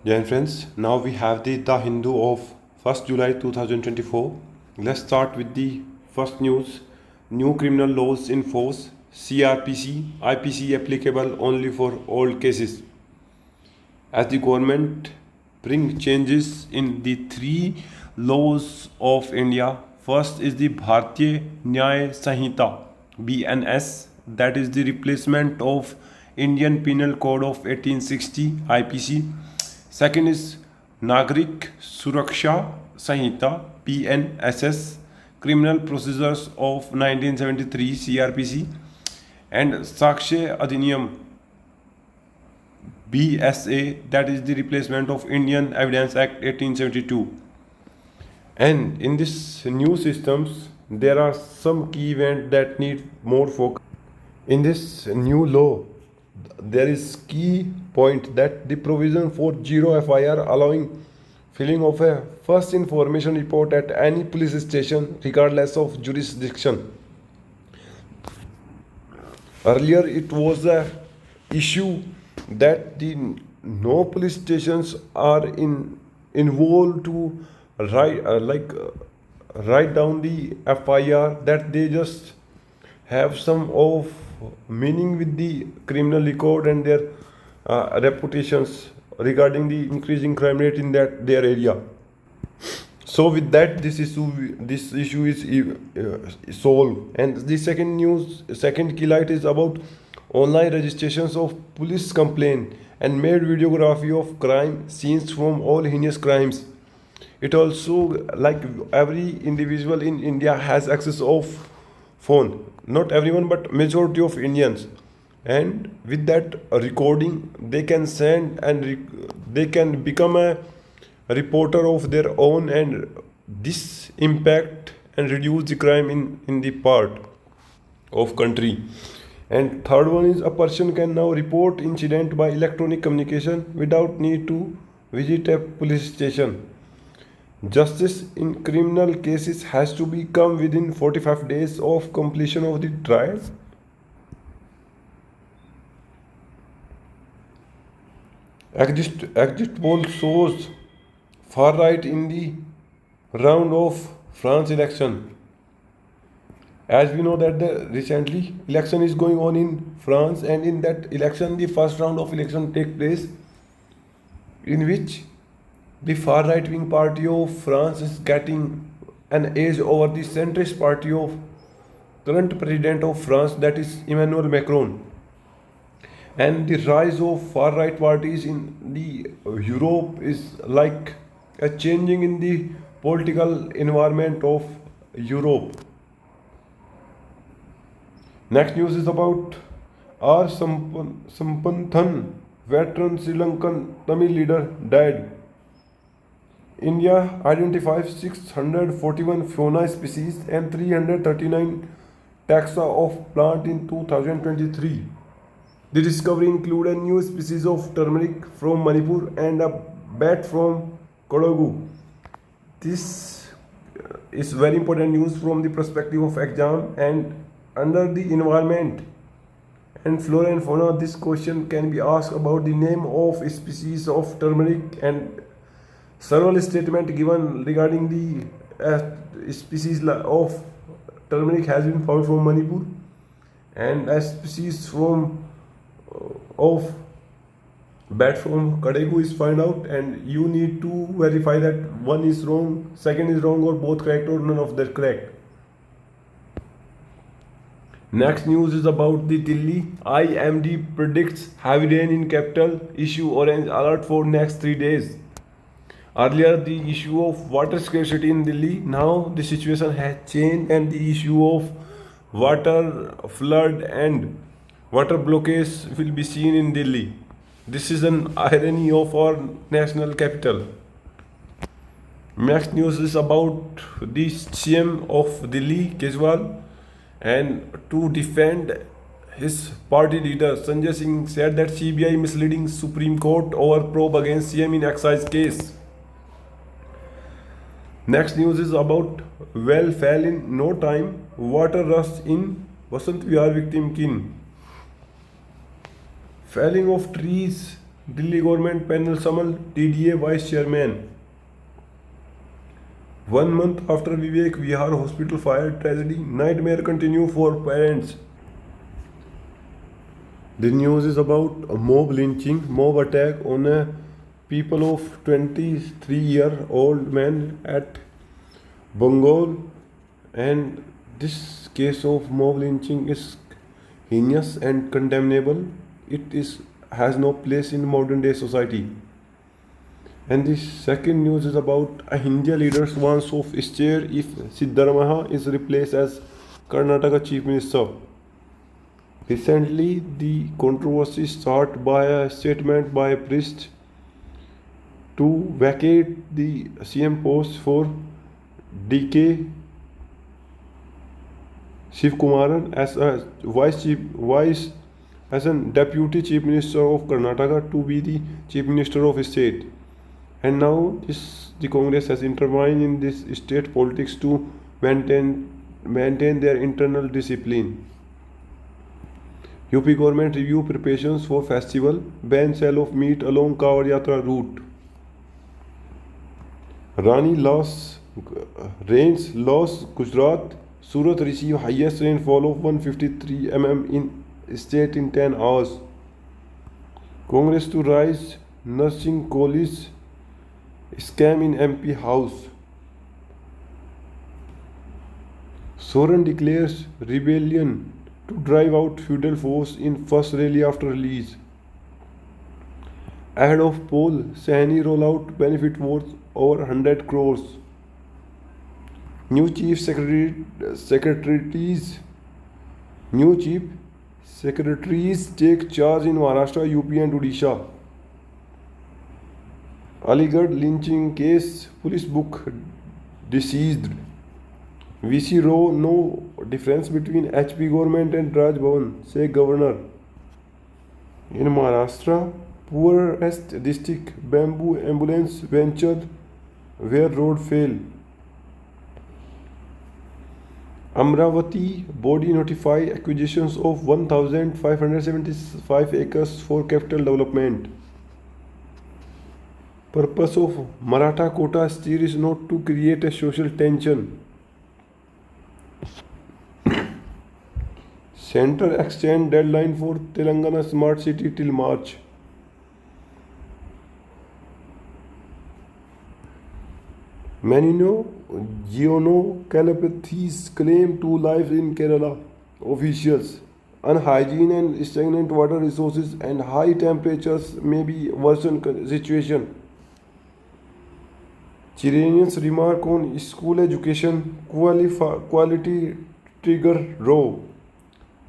Dear friends, now we have the Hindu of 1st July 2024. Let's start with the first news. New criminal laws in force, CRPC, IPC applicable only for old cases. As the government bring changes in the three laws of India. First is the Bharatiya Nyaya Sanhita BNS, that is the replacement of Indian Penal Code of 1860 IPC. Second is Nagrik Suraksha Sanhita PNSS, Criminal Procedures of 1973 CRPC, and Sakshya Adhiniyam BSA, that is the replacement of Indian Evidence Act 1872. And in this new systems, there are some key events that need more focus. In this new law, there is key point that the provision for zero FIR allowing filling of a first information report at any police station regardless of jurisdiction. Earlier, it was a issue that the no police stations are involved to write down the FIR, that they just have some of meaning with the criminal record and their reputations regarding the increasing crime rate in that their area. So with that, this issue is solved. And the second key light is about online registrations of police complaint and made videography of crime scenes from all heinous crimes. It also, like, every individual in India has access of phone, not everyone but majority of Indians, and with that recording they can send and they can become a reporter of their own, and this impact and reduce the crime in the part of country. And third one is a person can now report incident by electronic communication without need to visit a police station. Justice in criminal cases has to be come within 45 days of completion of the trial. Exit poll shows far right in the round of France election. As we know that the recently election is going on in France, and in that election the first round of election take place, in which the far right wing party of France is getting an edge over the centrist party of current president of France, that is Emmanuel Macron. And the rise of far right parties in the Europe is like a changing in the political environment of Europe. Next news is about R. Sampanthan, veteran Sri Lankan Tamil leader, died. India identifies 641 fauna species and 339 taxa of plant in 2023. The discovery include a new species of turmeric from Manipur and a bat from Kodagu. This is very important news from the perspective of exam, and under the environment and flora and fauna, this question can be asked about the name of species of turmeric, and several statement given regarding the species of turmeric has been found from Manipur, and a species from of bat from Kadegu is found out, and you need to verify that one is wrong, second is wrong, or both correct, or none of them correct. Next news is about the Delhi. IMD predicts heavy rain in capital, issue orange alert for next 3 days. Earlier, the issue of water scarcity in Delhi, now the situation has changed, and the issue of water flood and water blockage will be seen in Delhi. This is an irony of our national capital. Next news is about the CM of Delhi, Kejriwal, and to defend his party leader Sanjay Singh said that CBI misleading Supreme Court over probe against CM in excise case. Next news is about well fell in no time, water rush in Vasant Vihar victim kin. Felling of trees Delhi government panel summoned TDA vice chairman. 1 month after Vivek Vihar hospital fire tragedy, nightmare continue for parents. The news is about a mob lynching, mob attack on a people of 23-year-old man at Bengal, and this case of mob lynching is heinous and condemnable. It is has no place in modern day society. And the second news is about a Hindu leader wants of chair if Siddharamaha is replaced as Karnataka Chief Minister. Recently, the controversy started by a statement by a priest to vacate the CM post for DK Shivkumaran as a vice as a deputy chief minister of Karnataka to be the chief minister of state. And now the Congress has intervened in this state politics to maintain their internal discipline. UP government review preparations for festival, ban sale of meat along Kawar Yatra route. Rani rains loss Gujarat. Surat received highest rainfall of 153 mm in state in 10 hours. Congress to rise nursing college scam in MP House. Soren declares rebellion to drive out feudal force in first rally after release. Ahead of poll, Sahni rollout benefit worth over 100 crores. New chief secretaries take charge in Maharashtra, UP and Odisha. Aligarh lynching case, police book deceased. VC Row, no difference between HP government and Raj Bhavan, say governor. In Maharashtra, poorest district, bamboo ambulance venture where road fail. Amravati body notify acquisitions of 1,575 acres for capital development. Purpose of Maratha quota steer is not to create a social tension. Center extend deadline for Telangana Smart City till March. Menino Geonocalopathies claim 2 lives in Kerala. Officials. Unhygiene and stagnant water resources and high temperatures may be worsen situation. Chiranians remark on school education quality trigger raw.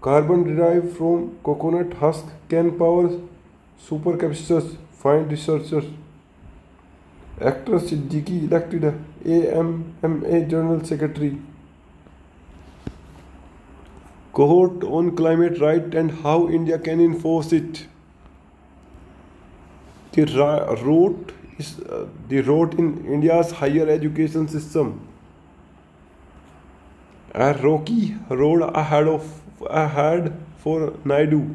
Carbon derived from coconut husk can power supercapacitors, find researchers. Actor Siddiqui elected AMMA General Secretary. Cohort on climate right and how India can enforce it. The road in India's higher education system. A rocky road ahead for Naidu.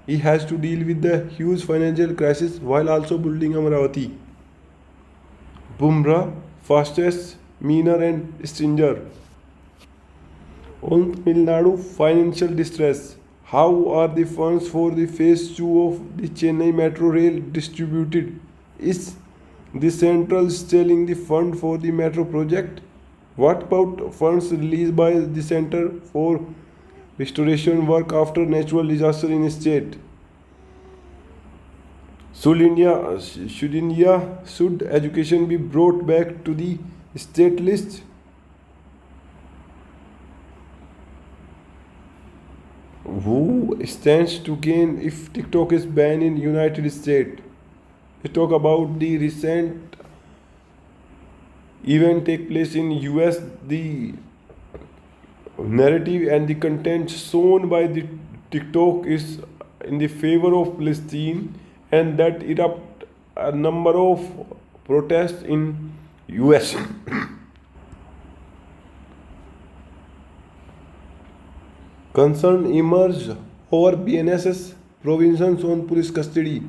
He has to deal with the huge financial crisis while also building Amaravati. Bumrah, fastest, meaner and stringer. On Tamil Nadu, financial distress. How are the funds for the phase 2 of the Chennai Metro Rail distributed? Is the central selling the fund for the metro project? What about funds released by the center for restoration work after natural disaster in state? Should education be brought back to the state list? Who stands to gain if TikTok is banned in United States? We talk about the recent event take place in US. The narrative and the content shown by the TikTok is in the favor of Palestine, and that erupt a number of protests in US. Concern emerged over BNSS provisions on police custody.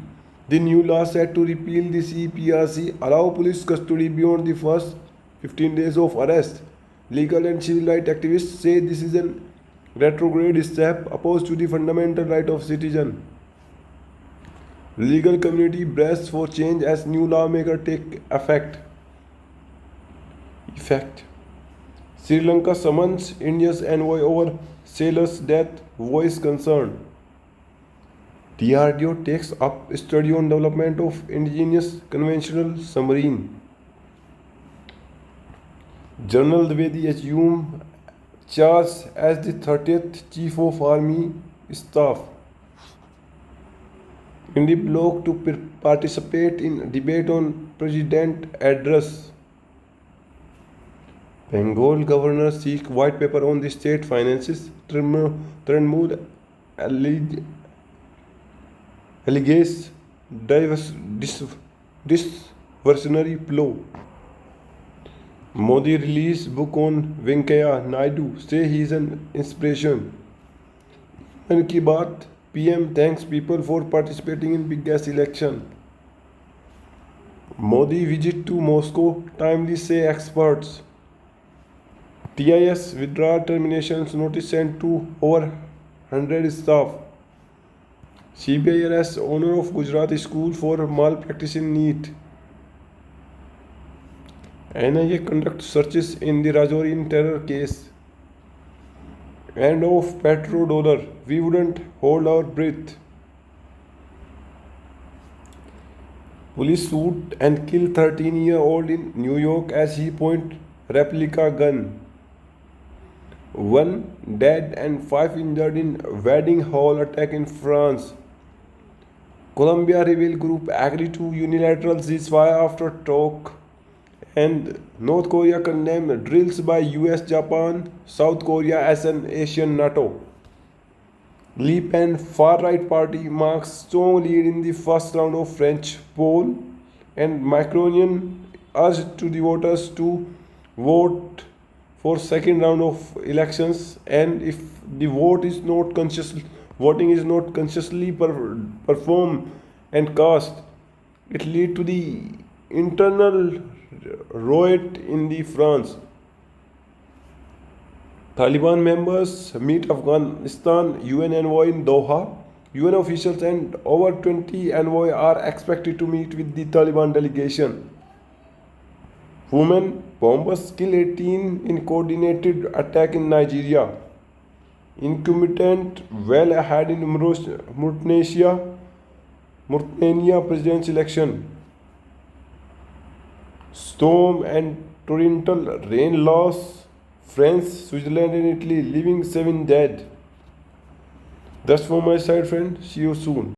The new law set to repeal the CPRC allow police custody beyond the first 15 days of arrest. Legal and civil rights activists say this is a retrograde step opposed to the fundamental right of citizen. Legal community braces for change as new lawmaker take effect. Sri Lanka summons India's envoy over sailor's death, voice concern. DRDO takes up study on development of indigenous conventional submarine. General Dwivedi assumed charge as the 30th Chief of Army Staff. India bloc to participate in debate on President address. Bengal governor seek white paper on the state finances. Trinamool alleges diversionary plow. Modi released book on Venkaiah Naidu, say he is an inspiration. Man ki baat, PM thanks people for participating in biggest election. Modi visit to Moscow, timely say experts. TIS withdraw terminations notice sent to over 100 staff. CBI arrests owner of Gujarat school for malpractice in NEET. NIA conducts searches in the Rajouri terror case. End of petrodollar. We wouldn't hold our breath. Police shoot and kill 13-year-old in New York as he point replica gun. 1 dead and 5 injured in wedding hall attack in France. Colombia rebel group agreed to unilateral ceasefire after talk. And North Korea condemned drills by US, Japan, South Korea as an Asian NATO. Le Pen far-right party marks strong lead in the first round of French poll, and Macronian urged to the voters to vote for second round of elections, and if the voting is not consciously performed and cast, it lead to the internal riot in the France. Taliban members meet Afghanistan UN envoy in Doha. UN officials and over 20 envoys are expected to meet with the Taliban delegation. Women bombers kill 18 in coordinated attack in Nigeria. Incumbent well ahead in Mauritania presidential election. Storm and torrential rain loss France, Switzerland and Italy, leaving 7 dead. That's from my side, friend. See you soon.